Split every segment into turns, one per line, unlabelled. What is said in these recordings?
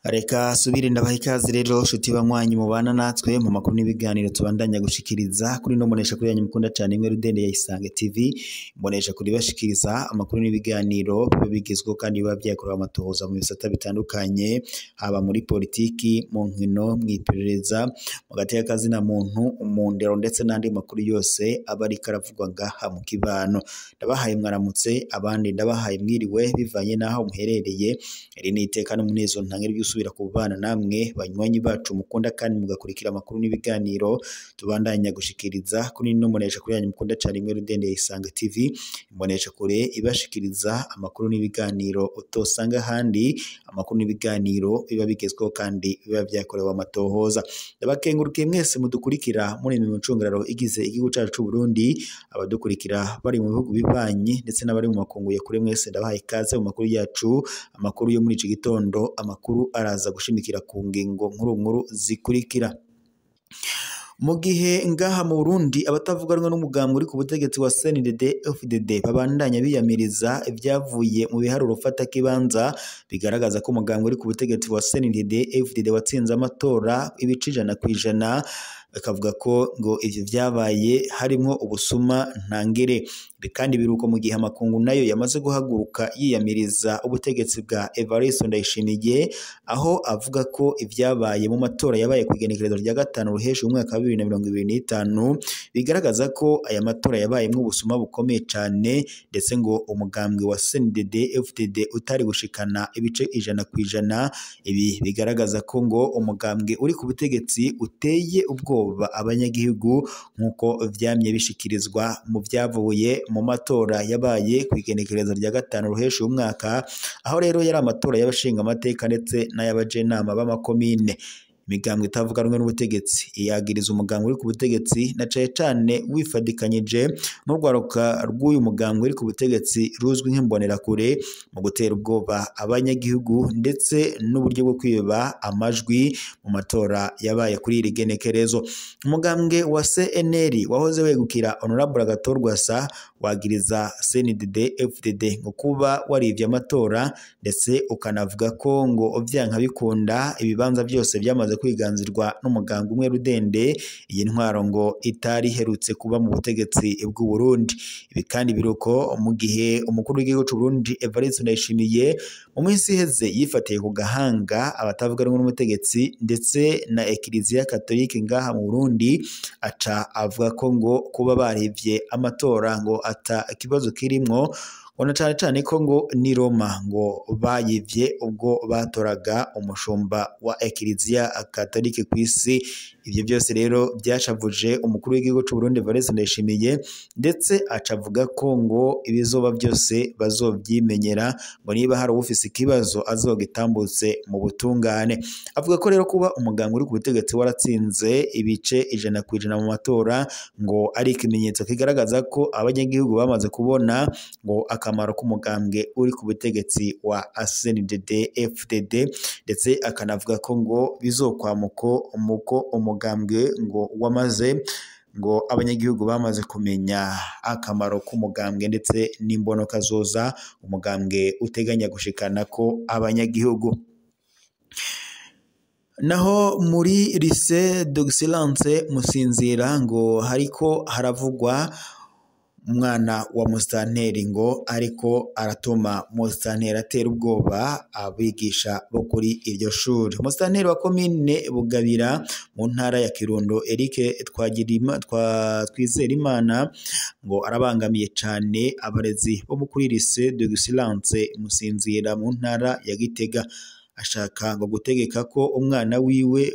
Reka subire ndabaha ikaze rero shuti banywanyi mubana natwe mu makuru n'ibiganiro tubandanya gushikiriza kuri no monesha kuri yanyu mukunda cyane imwe Rudende ya Isange TV monesha kuri bashikiriza amakuru n'ibiganiro bigezweho kandi biba byakorewe amatohoza mu bisata bitandukanye haba muri politiki mu nkino mwiperereza mu gateka kazi na muntu umundero ndetse n'andi makuru yose abari karavugwa ngaha mu kibano ndabahaye mwaramutse abandi ndabahaye mwiriwe bivanye naho muherereye iri ni iteka n'umunezero ntangere byusubira kubana namwe banywanyi bacu mukunda kandi mugakurikira amakuru n'ibiganiro tubandanya gushikiriza kuri no monesha kuri yanyu mukunda cyane imwe Rudende ya Isange TV imbonesha kure ibashikiriza amakuru n'ibiganiro utosanga handi amakuru n'ibiganiro biba bigezweho kandi biba byakorewe amatohoza ndabakengurukiye mwese mudukurikira muri mu ncungararo igize igihugu cyacu cy'u Burundi abadukurikira bari mu bihugu bibanyi ndetse n'abari mu makunguye kure mwese ndabahaye ikaze mu makuru yacu amakuru yo muri iki gitondo amakuru araza gushimikira ku ngingo nkuru zikurikira mu gihe ngaha mu Burundi abatavuga rumwe n'umugambwe uri ku butegetsi wa CNDD-FDD babandanya biyamiriza ibyavuye mu biharuro fata kibanza bigaragaza ko umugambwe uri ku butegetsi wa CNDD-FDD watsinze amatora ibice 100% bakavuga ko ngo ivyo vyabaye harimo ubusuma ntangere kandi biruko mu gihe amakungu nayo yamaze guhaguruka yiyamiriza ubutegetsi bwa Evariste Ndayishimiye aho avuga ko ivyabaye mu matora yabaye ku igenekerezo rya 5 ruhesha umwaka wa 2025 bigaragaza ko aya matora yabayemo ubusuma bukomeye cyane ndetse ngo umugambwe wa CNDD-FDD utari gushikana ibice 100%. Ibi bigaragaza ko ngo umugambwe uri ku butegetsi uteye ubwoba abanyagihugu nkuko vyamye bishikirizwa mu byavuye mu matora yabaye ku igenekerezo rya 5 ruhesha umwaka aho rero yari amatora y'abashinga amateka ndetse n'ayabajenama b'amakomine imigambwe itavuga rumwe n'ubutegetsi iyagiriza umugambwe uri ku butegetsi na cyane wifadikanyije n'urwaruka rw'uyu mugambwe uri ku butegetsi ruzwi nk'imbonerakure mu gutera ubwoba abanyagihugu ndetse n'uburyo bwo kwiba amajwi mu matora yabaye kuri iri genekerezo umugambwe wa CNL wahoze wegukira Honorable Agathon wagiriza CNDD-FDD ngo kuba warivye amatora ndetse ukanavuga ko ngo vyanka bikunda ibibanza byose byamaze kwiganzirwa n'umuganga umwe Rudende iyi ntwaro ngo itari herutse kuba mu butegetsi bw'u Burundi ibi kandi biruko mu gihe umukuru w'igihugu cy'u Burundi Evariste Ndayishimiye mu minsi iheze yifatiye ku gahanga abatavuga rumwe n'umutegetsi ndetse na Eklezia Katolike ngaha mu Burundi aca avuga ko ngo kuba barivye amatora ngo ata kibazo kirimwo ona cyane ko ngo ni Roma ngo bayivye ubwo batoraga umushumba wa Eklezia Katolike kw'isi ivyo byose rero byashavuje umukuru w'igihugu cy'u Burundi Evariste Ndayishimiye ndetse acavuga ko ngo ibizoba byose bazovyimenyera ngo niba hari ufise ikibazo azogitambutse mu butungane avuga ko rero kuba umuganga uri ku butegetsi waratsinze ibice 100% mu matora ngo ari ikimenyetso kigaragaza ko abanyagihugu bamaze kubona ngo akamaro k'umugambwe uri ku butegetsi wa CNDD-FDD ndetse akanavuga ko ngo bizokwamuko umugambwe ngo wamaze ngo abanyagihugu bamaze kumenya akamaro k'umugambwe ndetse n'imbonoka zoza umugambwe uteganya gushikana ko abanyagihugu naho muri lycée d'excellence Musinzira ngo hariko haravugwa umwana wa Musitanteri ngo ariko aratuma Musitanteri atera ubwoba abigisha bo kuri iryo shuri Musitanteri wa komine Bugabira mu ntara ya Kirundo Eric Twizerimana ngo arabangamiye cyane abarezi bo kuri lycée d'excellence Musinzira mu ntara ya Gitega ashaka ngo gutegeka ko umwana wiwe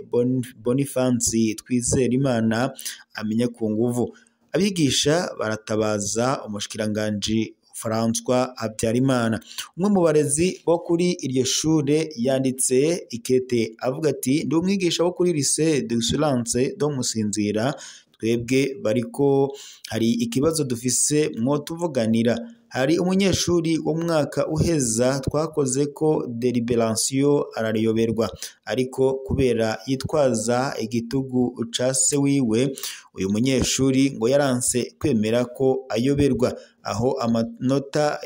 Bonifansi Twizerimana amenya ku nguvu abigisha baratabaza umushikiranganje François Habyarimana umwe mu barezi bo kuri iryo shure yanditse ikete avuga ati ndi umwigisha wo kuri lycée d'excellence do Musinzira twebwe bariko hari ikibazo dufise mwotuvuganira. Hari umunyeshuri wo mwaka uheza twakoze ko deliberation arariyoberwa, ariko kubera yitwaza igitugu ca se wiwe, uyu munyeshuri ngo yaranse kwemera ko ayoberwa, aho amanota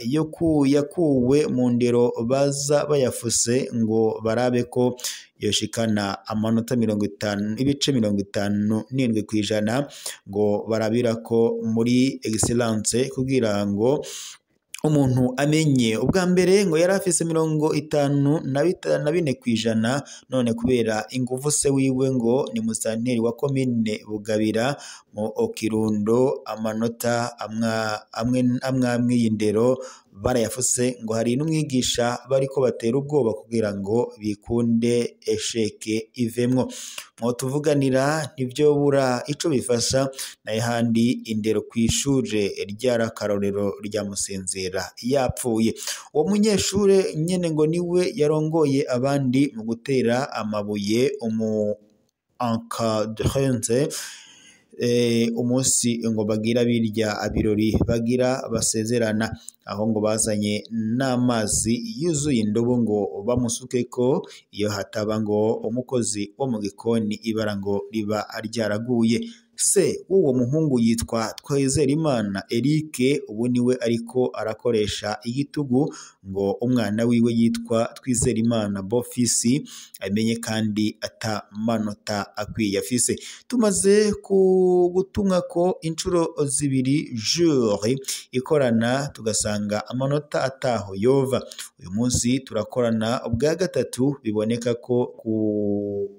yakuwe mu ndero baza bayafuse ngo barabe ko yoshikana amanota 57 kw'ijana, ngo barabira ko muri excellence kugira ngo umuntu amenye. Ubwa mbere ngo yari afise 54 kw'ijana, none kubera inguvu se wiwe ngo ni musanteri wa komine Bugabira mu Kirundo, amanota amwe y'indero barayafuse, ngo hari n'umwigisha bariko batera ubwoba kugira ngo bikunde esheke ivemwo. Mwotuvuganira ntivyobura ico bifasha, naye handi indero kw'ishure ry'arakarorero rya Musinzira yapfuye. Uwo munyeshure nyene ngo niwe yarongoye abandi mu gutera amabuye encadrante umunsi ngo bagira birya abirori bagira basezerana, aho ngo bazanye n'amazi yuzuye indobo ngo bamusukeko, iyo hataba ngo umukozi wo mu gikoni ibara ngo riba ryaraguye. Se w'uwo muhungu yitwa Twizerimana Eric, ubu niwe ariko arakoresha igitugu ngo umwana wiwe yitwa Twizerimana Bofisi amenye kandi atamanota akwiye afise. Tumaze gutumwa ko inshuro zibiri jury ikorana tugasanga amanota ataho yova, uyu munsi turakorana ubwa gatatu, biboneka ko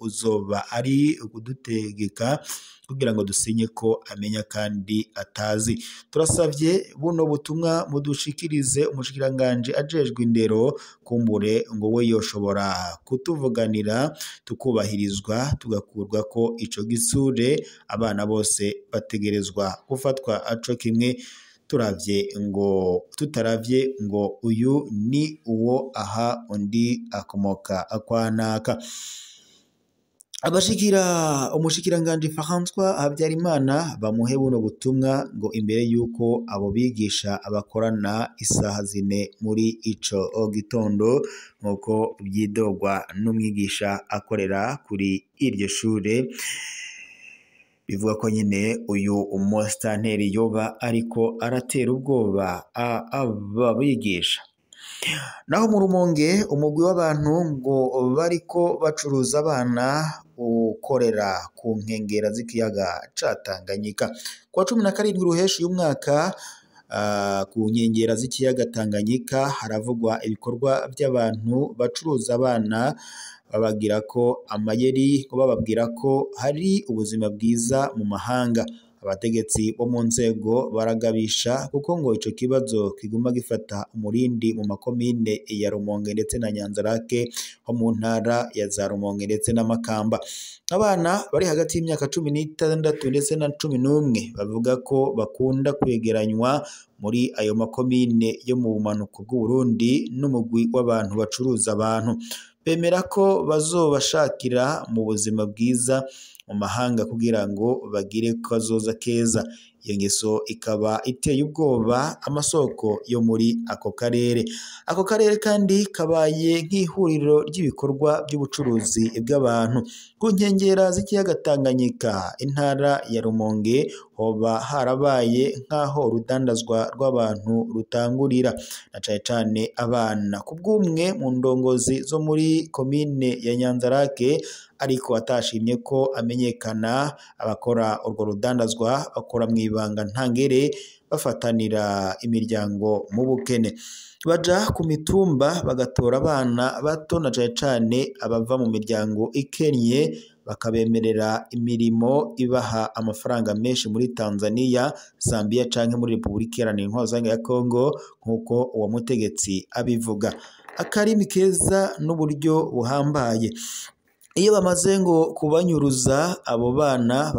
uzoba ari kudutegeka kugira ngo dusinye ko amenya kandi atazi. Turasavye buno butumwa mudushikirize umushikiranganje ajejwe indero, kumbure ngo we yoshobora kutuvuganira tukubahirizwa, tugakurwa ko ico gisure, abana bose bategerezwa gufatwa aco kimwe, tutaravye ngo uyu ni uwo aha undi akomoka akwanaka. Abashikira umushikiranganje François Habyarimana bamuhe buno butumwa ngo imbere yuko abo bigisha abakorana isaha 4 muri ico gitondo, nkuko byidogwa n'umwigisha akorera kuri iryo shure, bivuga ko nyine uyu umustanteri yoba ariko aratera ubwoba ababigisha. Naho mu Rumonge umugwi w'abantu ngo bariko bacuruza abana ukorera ku nkengera z'ikiyaga ca Tanganyika. Kwa 17 ruheshi y'umwaka ku nkengera z'ikiyaga Tanganyika haravugwa ibikorwa by'abantu bacuruza abana, babagira ko amayeri, ko bababwira ko hari ubuzima bwiza mu mahanga. Abategetsi bo mu nzego baragabisha kuko ngo ico kibazo kiguma gifata umurindi mu makomine ya Rumonge ndetse na Nyanzarake ho mu ntara ya za Rumonge ndetse na Makamba. Abana bari hagati y'imyaka 16 ndetse na 11 bavuga ko bakunda kwegeranywa muri ayo makomine yo mu bumanuko bw'u Burundi n'umugwi w'abantu bacuruza abantu. Bemera ko bazobashakira mu buzima bwiza mu mahanga kugira ngo bagire kazoza keza. Iyo ngeso ikaba iteye ubwoba amasoko yo muri ako karere. Ako karere kandi kabaye nk'ihuriro ry'ibikorwa by'ubucuruzi bw'abantu. Ku nkengera z'ikiyaga Tanganyika, intara ya Rumonge, hoba harabaye nk'aho urudandazwa rw'abantu rutangurira, na cane cane abana. Kubw'umwe mu ndongozi zo muri komine ya Nyanzarake ariko atashimye ko amenyekana, abakora urwo rudandazwa bakora mw'ibanga ntangere, bafatanira imiryango mu bukene. Baja ku mitumba bagatora abana bato na cane cane abava mu miryango ikennye, bakabemerera imirimo ibaha amafaranga menshi muri Tanzania, Zambia canke muri Republika Iharanira Intwaro ya Kongo, nk'uko uwo mutegetsi abivuga. Akarimi keza n'uburyo buhambaye. Iyo bamaze ngo kubanyuruza abo bana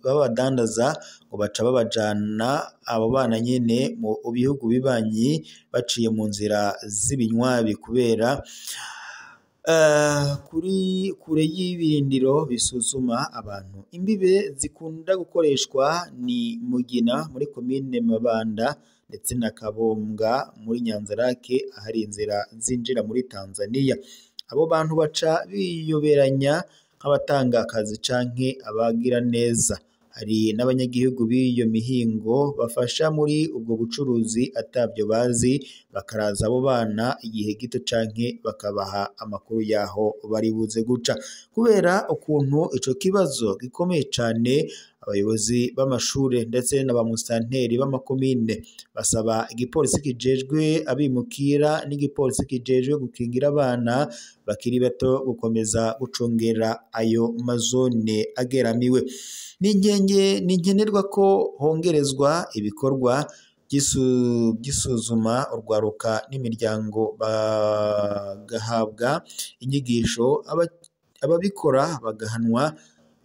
babadandaza, ngo baca babajana abo bana nyene mu bihugu bibanyi baciye mu nzira z'ibinywabi, kubera kuri kure y'ibirindiro bisuzuma abantu. Imbibe zikunda gukoreshwa ni Mugina muri komine Mabanda ndetse na Kabombwa muri Nyanzarake ahari inzira zinjira muri Tanzania. Abo bantu baca biyoberanya nk'abatanga akazi canke abagira neza. Hari n'abanyagihugu b'iyo mihingo bafasha muri ubwo bucuruzi atavyo bazi, bakaraza abo bana igihe gito canke bakabaha amakuru yaho bari buze guca. Kubera ukuntu ico kibazo gikomeye cane, abayobozi b'amashure ndetse na ba musitanteri b'amakomine basaba igipolisi kijejwe abimukira n'igipolisi kijejwe gukingira abana bakiri bato gukomeza gucungera ayo mazone ageramiwe. Ni nkenerwa ko hongerezwa ibikorwa by'isuzuma urwaruka n'imiryango bagahabwa inyigisho, ababikora bagahanwa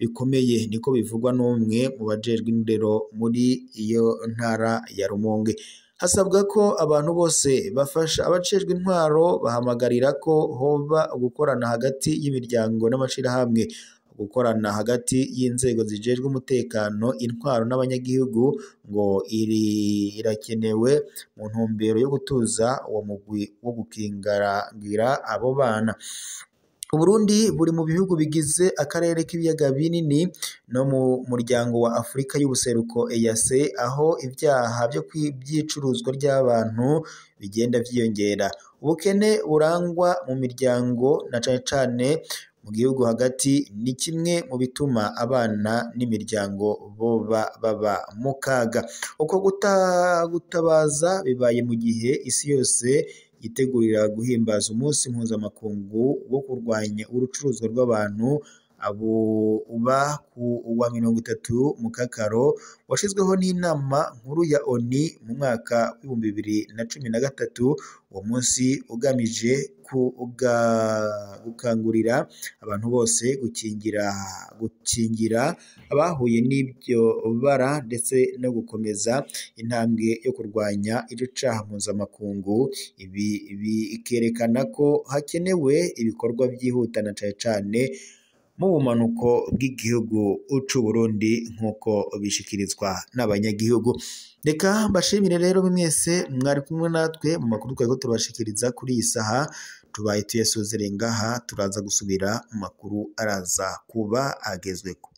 bikomeye, niko bivugwa n'umwe mu bajejwe indero muri iyo ntara ya Rumonge. Hasabwa ko abantu bose bafasha abajejwe intwaro, bahamagarira ko hoba gukorana hagati y'imiryango n'amashirahamwe, gukorana hagati y'inzego zijejwe umutekano, intwaro n'abanyagihugu ngo irakenewe mu ntumbero yo gutuza uwo mugwi wo gukingira abo bana. Uburundi buri mu bihugu bigize akarere k'ibiyaga binini no mu muryango wa Afrika y'ubuseruko EAC, aho ivyaha by'icuruzwa ry'abantu bigenda vyiyongera. Ubukene burangwa mu miryango na cane cane mu gihugu hagati ni kimwe mu bituma abana n'imiryango baba mu kaga. Uko gutabaza bibaye mu gihe isi yose yitegurira guhimbaza umunsi mpuzamakungu wo kurwanya urucuruzwa rw'abantu, uba ku wa 30 Mukakaro washizweho n'inama nkuru ya ONU mu mwaka w'2013. Uwo munsi ugamije gukangurira abantu bose gukingira abahuye n'ibyo bara ndetse no gukomeza intambwe yo kurwanya ico caha mpuzamakungu. Ibi bikerekana ko hakenewe ibikorwa byihutana cane cane mu bumanuko bw'igihugu c'Uburundi nk'uko bishikirizwa n'abanyagihugu. Reka mbashimire rero mwese mwari kumwe natwe mu makuru twari turabashikiriza kuri iyi saha. Tubaye tuyasozere ngaha, turaza gusubira mu makuru araza kuba agezweko.